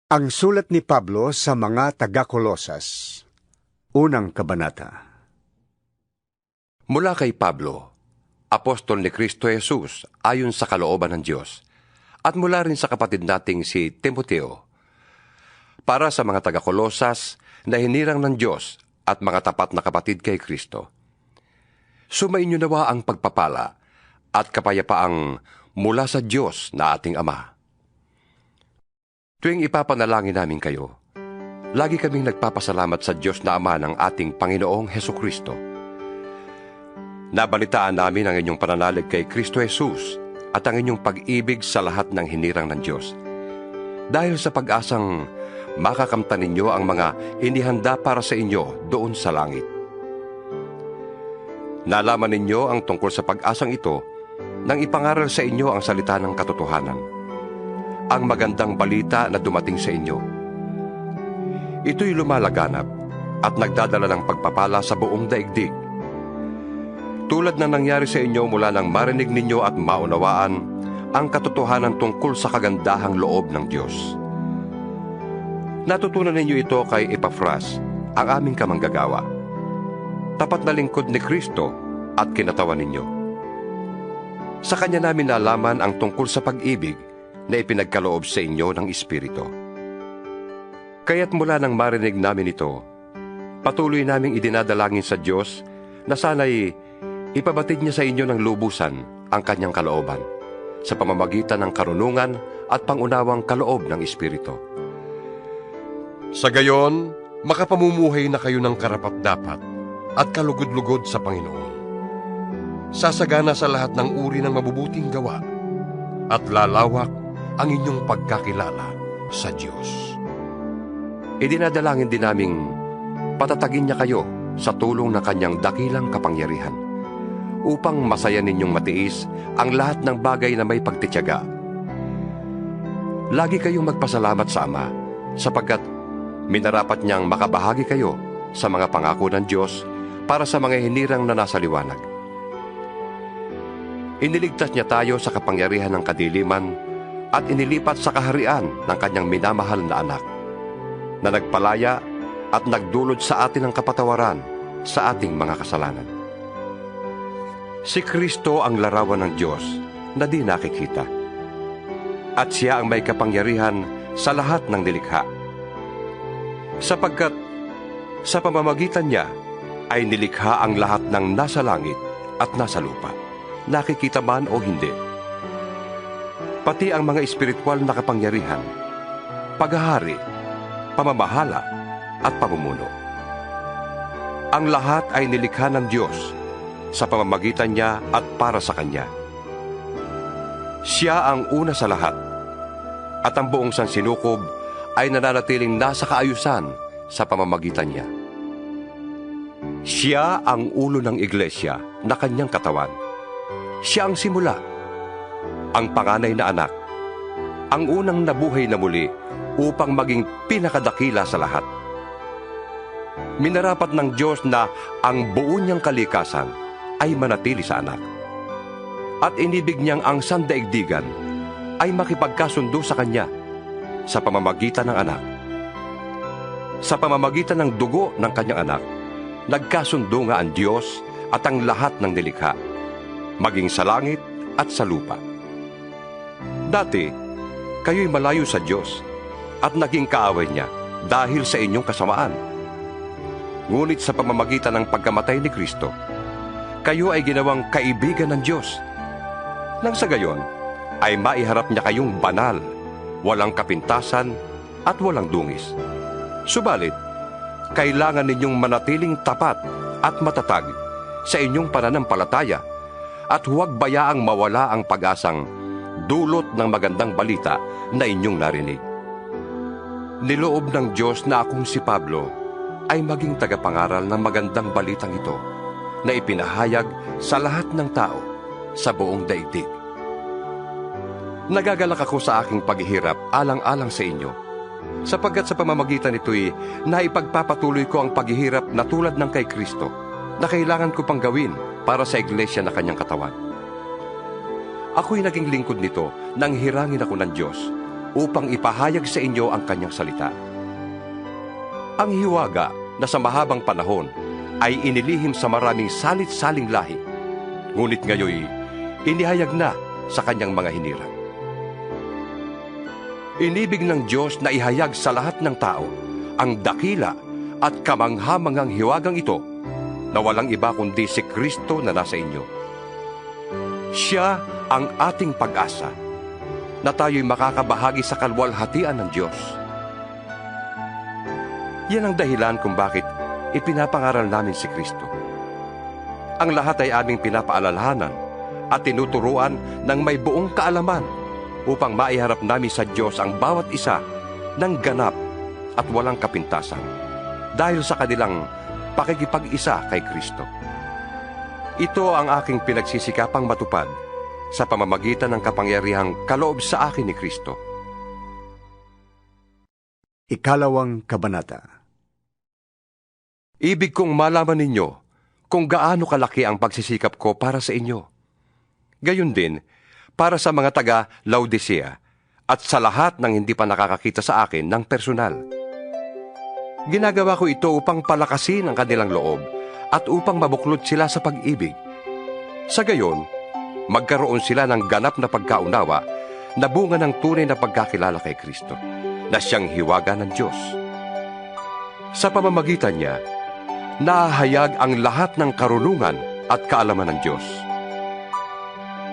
Ang sulat ni Pablo sa mga taga-Kolosas. Unang kabanata. Mula kay Pablo, apostol ni Kristo Jesus ayon sa kalooban ng Diyos, at mula rin sa kapatid nating si Timoteo, para sa mga taga-Kolosas na hinirang ng Diyos at mga tapat na kapatid kay Kristo. Sumainyo nawa ang pagpapala at kapayapaang mula sa Diyos na ating Ama. Tuwing ipapanalangin namin kayo, lagi kaming nagpapasalamat sa Diyos na Ama ng ating Panginoong Hesukristo. Nabalitaan namin ang inyong pananalig kay Kristo Jesus at ang inyong pag-ibig sa lahat ng hinirang ng Diyos. Dahil sa pag-asang makakamtan ninyo ang mga inihanda para sa inyo doon sa langit. Nalaman ninyo ang tungkol sa pag-asang ito nang ipangaral sa inyo ang salita ng katotohanan, ang magandang balita na dumating sa inyo. Ito'y lumalaganap at nagdadala ng pagpapala sa buong daigdig. Tulad na nangyari sa inyo mula nang marinig ninyo at maunawaan ang katotohanan tungkol sa kagandahang loob ng Diyos. Natutunan ninyo ito kay Epafras, ang aming kamanggagawa, tapat na lingkod ni Kristo at kinatawan ninyo. Sa kanya namin nalaman ang tungkol sa pag-ibig na ipinagkaloob sa inyo ng Espiritu. Kaya't mula nang marinig namin ito, patuloy naming idinadalangin sa Diyos na sana'y ipabatid niya sa inyo ng lubusan ang kanyang kalooban sa pamamagitan ng karunungan at pangunawang kaloob ng Espiritu. Sa gayon, makapamumuhay na kayo ng karapat-dapat at kalugod-lugod sa Panginoon. Sasagana sa lahat ng uri ng mabubuting gawa at lalawak ang inyong pagkakilala sa Diyos. Idinadalangin din naming patatagin niya kayo sa tulong ng kanyang dakilang kapangyarihan upang masaya ninyong matiis ang lahat ng bagay na may pagtitiyaga. Lagi kayong magpasalamat sa Ama sapagkat minarapat niyang makabahagi kayo sa mga pangako ng Diyos para sa mga hinirang na nasa liwanag. Iniligtas niya tayo sa kapangyarihan ng kadiliman at inilipat sa kaharian ng kanyang minamahal na anak, na nagpalaya at nagdulot sa atin ng kapatawaran sa ating mga kasalanan. Si Kristo ang larawan ng Diyos na di nakikita, at siya ang may kapangyarihan sa lahat ng nilikha. Sapagkat sa pamamagitan niya ay nilikha ang lahat ng nasa langit at nasa lupa, nakikita man o hindi. Pati ang mga espiritual na kapangyarihan, paghahari, pamamahala at pamumuno. Ang lahat ay nilikha ng Diyos sa pamamagitan niya at para sa Kanya. Siya ang una sa lahat, at ang buong sansinukob ay nananatiling nasa kaayusan sa pamamagitan niya. Siya ang ulo ng iglesia na Kanyang katawan. Siya ang simula, ang panganay na anak, ang unang nabuhay na muli upang maging pinakadakila sa lahat. Minarapat ng Diyos na ang buo niyang kalikasan ay manatili sa anak. At inibig niyang ang sandaigdigan ay makipagkasundo sa Kanya sa pamamagitan ng anak. Sa pamamagitan ng dugo ng Kanyang anak, nagkasundo nga ang Diyos at ang lahat ng nilikha, maging sa langit at sa lupa. Dati, kayo'y malayo sa Diyos at naging kaaway niya dahil sa inyong kasamaan. Ngunit sa pamamagitan ng pagkamatay ni Kristo, kayo ay ginawang kaibigan ng Diyos. Nang sa gayon, ay maiharap niya kayong banal, walang kapintasan at walang dungis. Subalit, kailangan ninyong manatiling tapat at matatag sa inyong pananampalataya at huwag bayaang mawala ang pag-asang dulot ng magandang balita na inyong narinig. Niloob ng Diyos na akong si Pablo ay maging tagapangaral ng magandang balitang ito na ipinahayag sa lahat ng tao sa buong daigdig. Nagagalak ako sa aking paghihirap alang-alang sa inyo, sapagkat sa pamamagitan nito'y naipagpapatuloy ko ang paghihirap na tulad ng kay Kristo na kailangan ko pang gawin para sa iglesia na Kanyang katawan. Ako'y naging lingkod nito nang hirangin ako ng Diyos upang ipahayag sa inyo ang kanyang salita. Ang hiwaga na sa mahabang panahon ay inilihim sa maraming salit-saling lahi, ngunit ngayoy inihayag na sa kanyang mga hinirang. Inibig ng Diyos na ihayag sa lahat ng tao ang dakila at kamanghamanghang hiwagang ito na walang iba kundi si Kristo na nasa inyo. Siya ang ating pag-asa na tayo'y makakabahagi sa kalwalhatian ng Diyos. Yan ang dahilan kung bakit ipinapangaral namin si Kristo. Ang lahat ay aming pinapaalalahanan at tinuturuan ng may buong kaalaman upang maiharap namin sa Diyos ang bawat isa ng ganap at walang kapintasan dahil sa kanilang pakikipag-isa kay Kristo. Ito ang aking pinagsisikapang matupad sa pamamagitan ng kapangyarihang kaloob sa akin ni Kristo. Ikalawang kabanata. Ibig kong malaman ninyo kung gaano kalaki ang pagsisikap ko para sa inyo. Gayon din, para sa mga taga-Laodicea at sa lahat ng hindi pa nakakakita sa akin ng personal. Ginagawa ko ito upang palakasin ang kanilang loob at upang mabuklod sila sa pag-ibig. Sa gayon, magkaroon sila ng ganap na pagkaunawa na bunga ng tunay na pagkakilala kay Kristo, na siyang hiwaga ng Diyos. Sa pamamagitan niya, nahahayag ang lahat ng karunungan at kaalaman ng Diyos.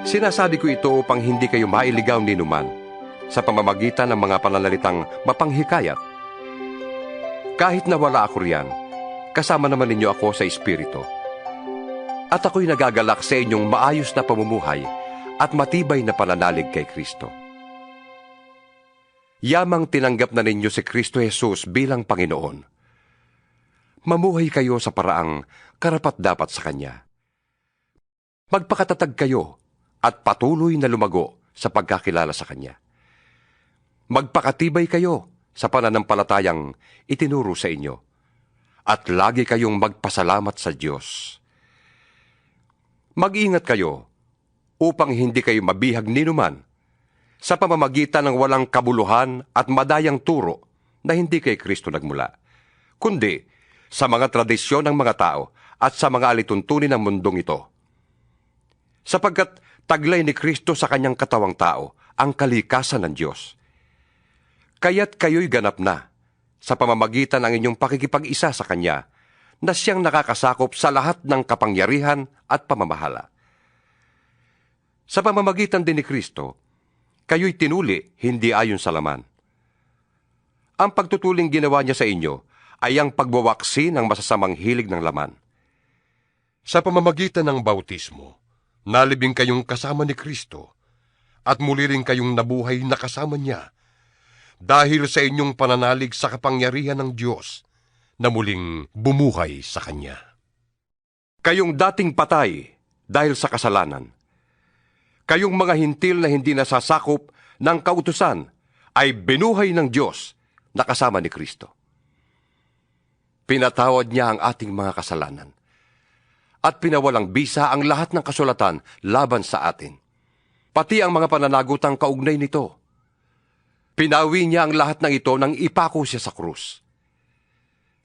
Sinasabi ko ito upang hindi kayo mailigaw ni numan sa pamamagitan ng mga pananalitang mapanghikayat. Kahit na wala ako riyan, kasama naman ninyo ako sa Espiritu. At ako'y nagagalak sa inyong maayos na pamumuhay at matibay na pananalig kay Kristo. Yamang tinanggap na ninyo si Kristo Jesus bilang Panginoon. Mamuhay kayo sa paraang karapat-dapat sa Kanya. Magpakatatag kayo at patuloy na lumago sa pagkakilala sa Kanya. Magpakatibay kayo sa pananampalatayang itinuro sa inyo, at lagi kayong magpasalamat sa Diyos. Mag-ingat kayo upang hindi kayo mabihag ninuman sa pamamagitan ng walang kabuluhan at madayang turo na hindi kay Kristo nagmula, kundi sa mga tradisyon ng mga tao at sa mga alituntunin ng mundong ito. Sapagkat taglay ni Kristo sa kanyang katawang tao ang kalikasan ng Diyos. Kaya't kayo'y ganap na sa pamamagitan ng inyong pakikipag-isa sa Kanya na siyang nakakasakop sa lahat ng kapangyarihan at pamamahala. Sa pamamagitan din ni Kristo, kayo'y tinuli hindi ayon sa laman. Ang pagtutuling ginawa niya sa inyo ay ang pagwawaksi ng masasamang hilig ng laman. Sa pamamagitan ng bautismo, nalibing kayong kasama ni Kristo at muli rin kayong nabuhay na kasama niya dahil sa inyong pananalig sa kapangyarihan ng Diyos na muling bumuhay sa Kanya. Kayong dating patay dahil sa kasalanan, kayong mga hintil na hindi nasasakop ng kautusan ay binuhay ng Diyos na kasama ni Kristo. Pinatawad niya ang ating mga kasalanan at pinawalang bisa ang lahat ng kasulatan laban sa atin, pati ang mga pananagutang kaugnay nito. Pinawi niya ang lahat ng ito nang ipako siya sa krus.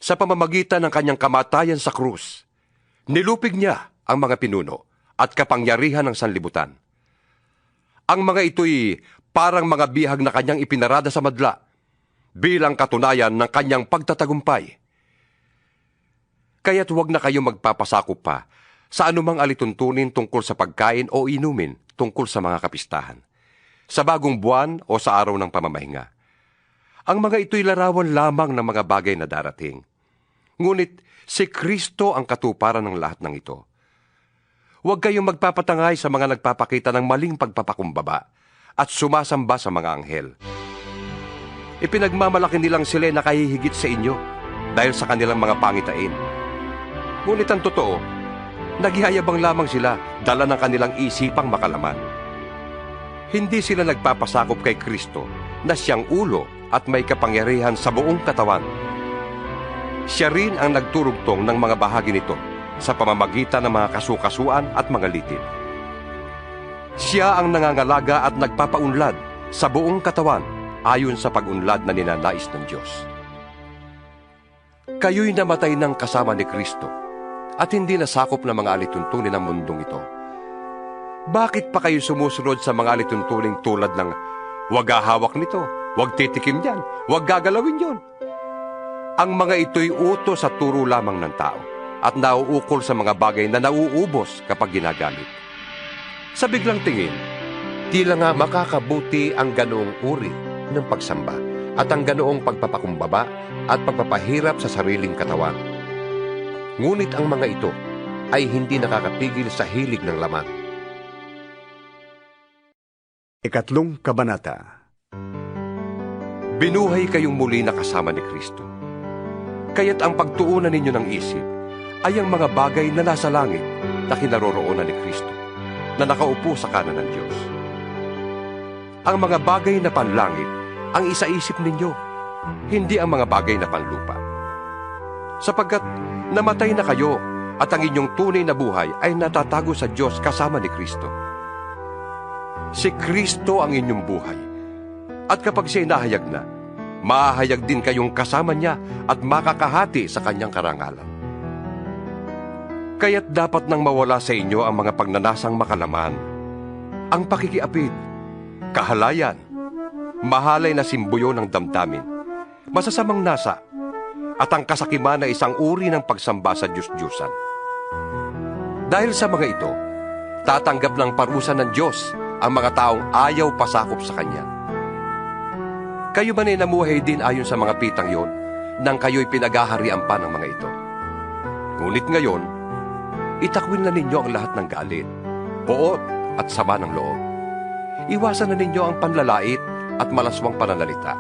Sa pamamagitan ng kanyang kamatayan sa krus, nilupig niya ang mga pinuno at kapangyarihan ng sanlibutan. Ang mga ito'y parang mga bihag na kanyang ipinarada sa madla bilang katunayan ng kanyang pagtatagumpay. Kaya't huwag na kayong magpapasakop pa sa anumang alituntunin tungkol sa pagkain o inumin tungkol sa mga kapistahan, sa bagong buwan o sa araw ng pamamahinga. Ang mga ito'y larawan lamang ng mga bagay na darating. Ngunit si Kristo ang katuparan ng lahat ng ito. Huwag kayong magpapatangay sa mga nagpapakita ng maling pagpapakumbaba at sumasamba sa mga anghel. Ipinagmamalaki nilang sila na kahihigit sa inyo dahil sa kanilang mga pangitain. Ngunit ang totoo, naghihayabang lamang sila dala ng kanilang isipang makalaman. Hindi sila nagpapasakop kay Kristo na siyang ulo at may kapangyarihan sa buong katawan. Siya rin ang nagturugtong ng mga bahagi nito sa pamamagitan ng mga kasukasuan at mga litin. Siya ang nangangalaga at nagpapaunlad sa buong katawan ayon sa pag-unlad na ninanais ng Diyos. Kayo'y namatay ng kasama ni Kristo at hindi nasakop ng mga alituntunin ng mundong ito. Bakit pa kayo sumusunod sa mga alituntuning tulad ng huwag hahawak nito, huwag titikim yan, huwag gagalawin yon? Ang mga ito'y utos at turo lamang ng tao at nauukol sa mga bagay na nauubos kapag ginagamit. Sa biglang tingin, tila nga makakabuti ang ganoong uri ng pagsamba at ang ganoong pagpapakumbaba at pagpapahirap sa sariling katawan. Ngunit ang mga ito ay hindi nakakapigil sa hilig ng laman. Ikatlong kabanata. Binuhay kayong muli na kasama ni Kristo. Kaya't ang pagtuunan ninyo ng isip ay ang mga bagay na nasa langit na kinaroroonan ni Kristo, na nakaupo sa kanan ng Diyos. Ang mga bagay na panlangit ang isaisip ninyo, hindi ang mga bagay na panlupa. Sapagkat namatay na kayo at ang inyong tunay na buhay ay natatago sa Diyos kasama ni Kristo. Si Kristo ang inyong buhay, at kapag siya nahayag na, mahahayag din kayong kasama niya at makakahati sa kanyang karangalan. Kaya't dapat nang mawala sa inyo ang mga pagnanasang makalaman, ang pakikiapid, kahalayan, mahalay na simbuyo ng damdamin, masasamang nasa, at ang kasakiman na isang uri ng pagsamba sa Diyos-Diyusan. Dahil sa mga ito, tatanggap ng parusa ng Diyos ang mga taong ayaw pasakop sa Kanya. Kayo ba na namuhay din ayon sa mga pitang yon nang kayo'y pinaghaharian pa ng mga ito? Ngunit ngayon, itakwin na ninyo ang lahat ng galit, poot at sama ng loob. Iwasan na ninyo ang panlalait at malaswang pananalita.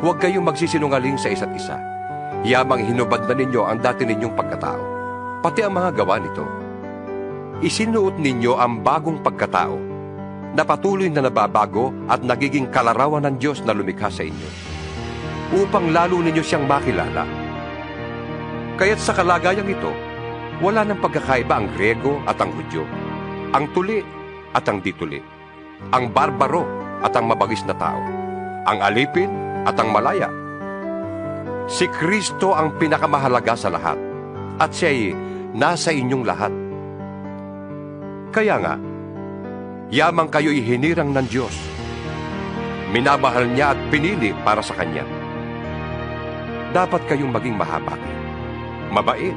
Huwag kayong magsisinungaling sa isa't isa. Yamang hinubad na ninyo ang dati ninyong pagkatao, pati ang mga gawa nito. Isinuot ninyo ang bagong pagkatao na patuloy na nababago at nagiging kalarawan ng Diyos na lumikha sa inyo, upang lalo ninyo siyang makilala. Kaya't sa kalagayang ito, wala ng pagkakaiba ang Grego at ang Hudyo, ang tuli at ang dituli, ang barbaro at ang mabagis na tao, ang alipin at ang malaya. Si Kristo ang pinakamahalaga sa lahat, at siya'y nasa inyong lahat. Kaya nga, yamang kayo'y hinirang ng Diyos. Minamahal niya at pinili para sa Kanya. Dapat kayong maging mahabagin, mabait,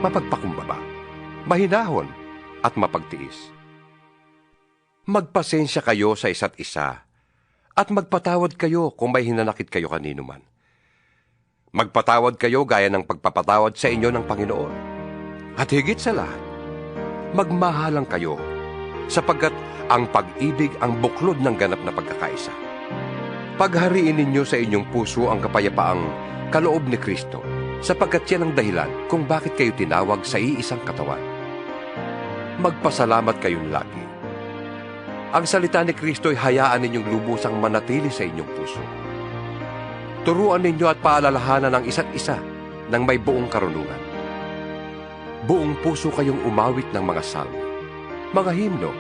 mapagpakumbaba, mahinahon at mapagtiis. Magpasensya kayo sa isa't isa at magpatawad kayo kung may hinanakit kayo kanino man. Magpatawad kayo gaya ng pagpapatawad sa inyo ng Panginoon. At higit sa lahat, magmahalang kayo, sapagkat ang pag-ibig ang buklod ng ganap na pagkakaisa. Paghariin ninyo sa inyong puso ang kapayapaang kaloob ni Kristo, sapagkat yan ang dahilan kung bakit kayo tinawag sa iisang katawan. Magpasalamat kayong lagi. Ang salita ni Kristo ay hayaan ninyong lubusang manatili sa inyong puso. Turuan ninyo at paalalahanan ang isa't isa ng may buong karunungan. Buong puso kayong umawit ng mga salmo, mga himno,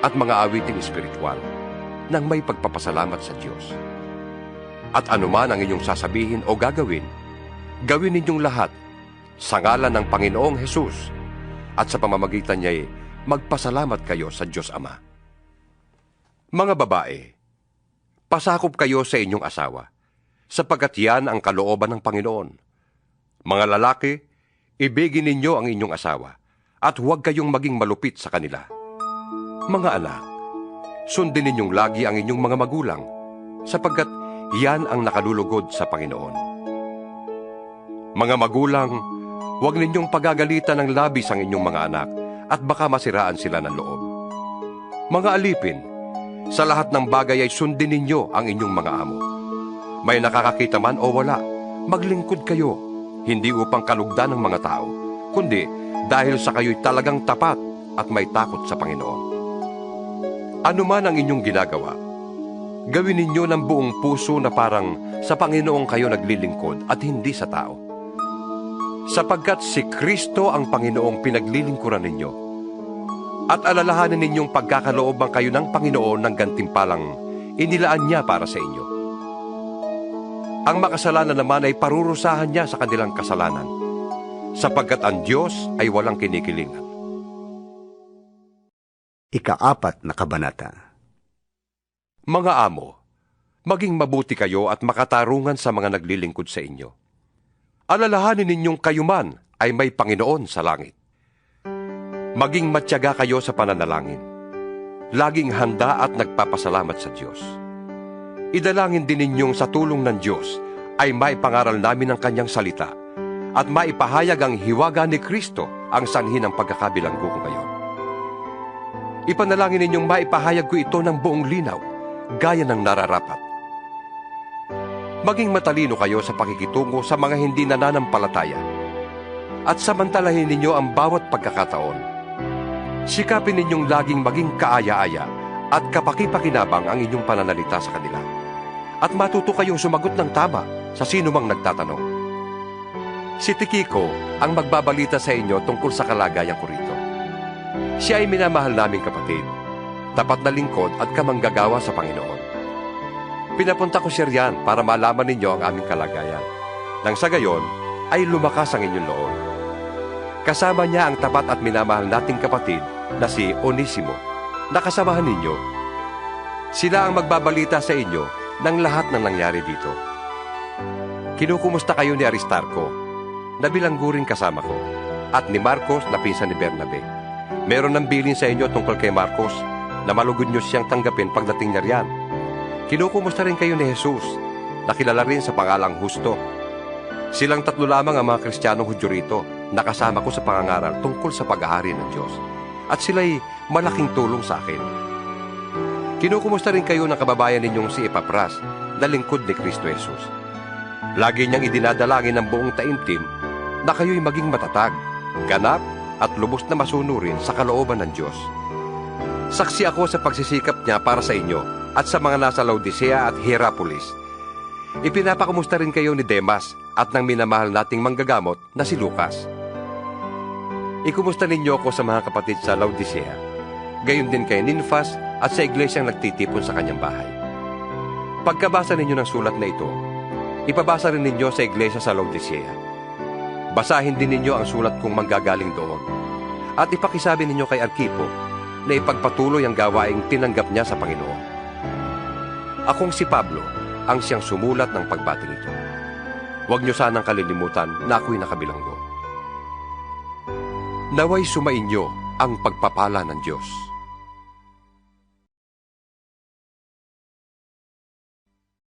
at mga awiting espiritual nang may pagpapasalamat sa Diyos. At anuman ang inyong sasabihin o gagawin, gawin ninyong lahat sa ngalan ng Panginoong Hesus, at sa pamamagitan niya'y magpasalamat kayo sa Diyos Ama. Mga babae, pasakop kayo sa inyong asawa, sapagkat yan ang kalooban ng Panginoon. Mga lalaki, ibigin ninyo ang inyong asawa, at huwag kayong maging malupit sa kanila. Mga anak, sundin ninyong lagi ang inyong mga magulang, sapagkat yan ang nakalulugod sa Panginoon. Mga magulang, huwag ninyong pagagalitan ng labis ang inyong mga anak, at baka masiraan sila ng loob. Mga alipin, sa lahat ng bagay ay sundin ninyo ang inyong mga amo. May nakakakita man o wala, maglingkod kayo, hindi upang kalugdan ng mga tao, kundi dahil sa kayo'y talagang tapat at may takot sa Panginoon. Ano man ang inyong ginagawa, gawin ninyo ng buong puso na parang sa Panginoon kayo naglilingkod at hindi sa tao. Sapagkat si Kristo ang Panginoong pinaglilingkuran ninyo, at alalahanin ninyong pagkakalooban kayo ng Panginoon ng gantimpalang inilaan niya para sa inyo. Ang makasalanan naman ay parurusahan niya sa kanilang kasalanan, sapagkat ang Diyos ay walang kinikilingan. Ika-4 na kabanata. Mga amo, maging mabuti kayo at makatarungan sa mga naglilingkod sa inyo. Alalahanin ninyong kayo man ay may Panginoon sa langit. Maging matyaga kayo sa pananalangin. Laging handa at nagpapasalamat sa Diyos. Idalangin din ninyong sa tulong ng Diyos ay maipangaral namin ang kanyang salita at maipahayag ang hiwaga ni Kristo ang sanhi ng pagkakabilanggo ko ngayon. Ipanalangin ninyong maipahayag ko ito ng buong linaw, gaya ng nararapat. Maging matalino kayo sa pakikitungo sa mga hindi nananampalataya at samantalahin ninyo ang bawat pagkakataon. Sikapin ninyong laging maging kaaya-aya at kapakipakinabang ang inyong pananalita sa kanila. At matuto kayong sumagot ng tama sa sino mang nagtatanong. Si Tikiko ang magbabalita sa inyo tungkol sa kalagayan ko rito. Siya ay minamahal naming kapatid, tapat na lingkod at kamanggagawa sa Panginoon. Pinapunta ko siya riyan para malaman ninyo ang aming kalagayan. Nang sa gayon, ay lumakas ang inyong loob. Kasama niya ang tapat at minamahal nating kapatid na si Onesimo, na kasamahan ninyo. Sila ang magbabalita sa inyo ng lahat ng nangyari dito. Kinukumusta kayo ni Aristarco, na bilanggo rin kasama ko, at ni Marcos na pinsan ni Bernabe. Meron ng bilin sa inyo tungkol kay Marcos, na malugod nyo siyang tanggapin pagdating niya riyan. Kinukumusta rin kayo ni Jesus, na kilala rin sa pangalang Husto. Silang 3 lamang ang mga Kristiyanong Hudyo rito, na kasama ko sa pangangaral tungkol sa pag-aari ng Diyos. At sila'y malaking tulong sa akin. Kinukumusta rin kayo ng kababayan ninyong si Epapras, na lingkod ni Kristo Jesus. Lagi niyang idinadalangin ng buong taimtim na kayo'y maging matatag, ganap at lubos na masunurin sa kalooban ng Diyos. Saksi ako sa pagsisikap niya para sa inyo at sa mga nasa Laodicea at Hierapolis. Ipinapakumusta rin kayo ni Demas at ng minamahal nating manggagamot na si Lucas. Ikumusta ninyo ako sa mga kapatid sa Laodicea, gayon din kay Ninfas at sa iglesyang nagtitipon sa kanyang bahay. Pagkabasa ninyo ng sulat na ito, ipabasa rin ninyo sa iglesia sa Laodicea. Basahin din ninyo ang sulat kong manggagaling doon. At ipakisabi ninyo kay Arkipo na ipagpatuloy ang gawaing tinanggap niya sa Panginoon. Akong si Pablo ang siyang sumulat ng pagbating ito. Huwag niyo sanang kalilimutan na ako'y nakabilanggo. Naway sumainyo ang pagpapala ng Diyos.